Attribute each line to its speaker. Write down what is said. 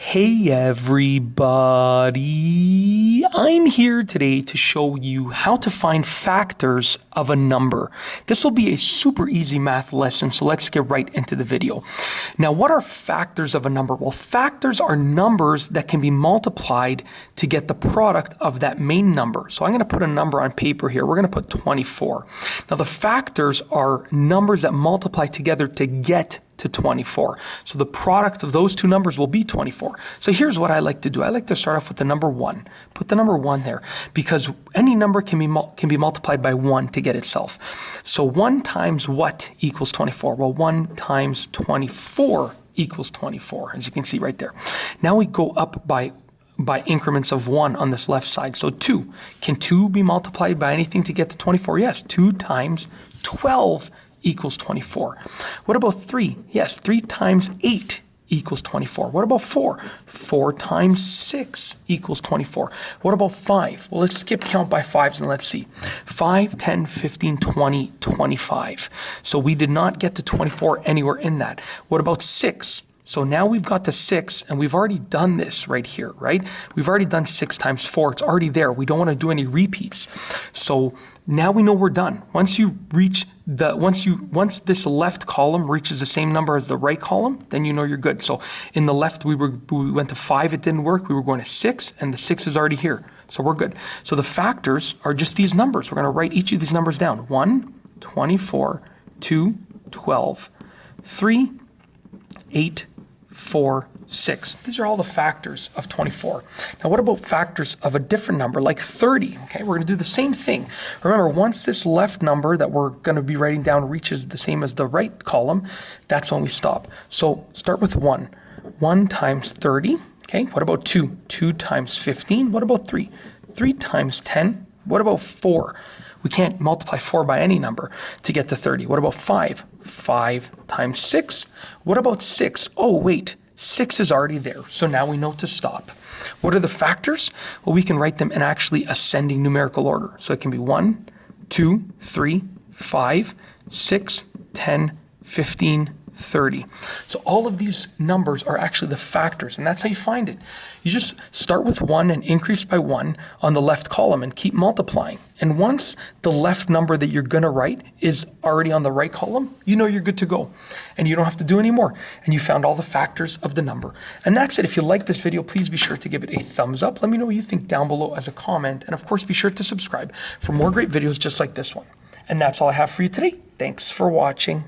Speaker 1: Hey everybody, I'm here today to show you how to find factors of a number. This will be a super easy math lesson, so let's get right into the video. Now, what are factors of a number? Well, factors are numbers that can be multiplied to get the product of that main number. So I'm going to put a number on paper here. We're going to put 24. Now, the factors are numbers that multiply together to get to 24. So the product of those two numbers will be 24. So here's what I like to do. I like to start off with the number 1. Put the number 1 there because any number can be multiplied by 1 to get itself. So 1 times what equals 24? Well, 1 times 24 equals 24, as you can see right there. Now we go up by increments of 1 on this left side. So 2. Can 2 be multiplied by anything to get to 24? Yes, 2 times 12 equals 24. What about 3? Yes, 3 times 8 equals 24. What about 4? 4 times 6 equals 24. What about 5? Well, let's skip count by 5s and let's see. 5, 10, 15, 20, 25. So we did not get to 24 anywhere in that. What about 6? So now we've got to 6, and we've already done this right here, right? We've already done 6 times 4. It's already there. We don't want to do any repeats. So now we know we're done. Once this left column reaches the same number as the right column, then you know you're good. So in the left, we went to 5. It didn't work. We were going to 6, and the 6 is already here. So we're good. So the factors are just these numbers. We're going to write each of these numbers down. 1, 24, 2, 12, 3, 8, 4, 6. These are all the factors of 24. Now, what about factors of a different number like 30? Okay, we're going to do the same thing. Remember, once this left number that we're going to be writing down reaches the same as the right column, that's when we stop. So start with 1. 1 times 30. Okay, what about 2? 2 times 15. What about 3? 3 times 10. What about 4? We can't multiply 4 by any number to get to 30. What about 5? 5 times 6. What about 6? Oh, wait, 6 is already there. So now we know to stop. What are the factors? Well, we can write them in actually ascending numerical order. So it can be 1, 2, 3, 5, 6, 10, 15, 30. So all of these numbers are actually the factors, and that's how you find it. You just start with 1 and increase by 1 on the left column and keep multiplying. And once the left number that you're going to write is already on the right column, you know you're good to go. And you don't have to do any more. And you found all the factors of the number. And that's it. If you like this video, please be sure to give it a thumbs up. Let me know what you think down below as a comment. And of course, be sure to subscribe for more great videos just like this one. And that's all I have for you today. Thanks for watching.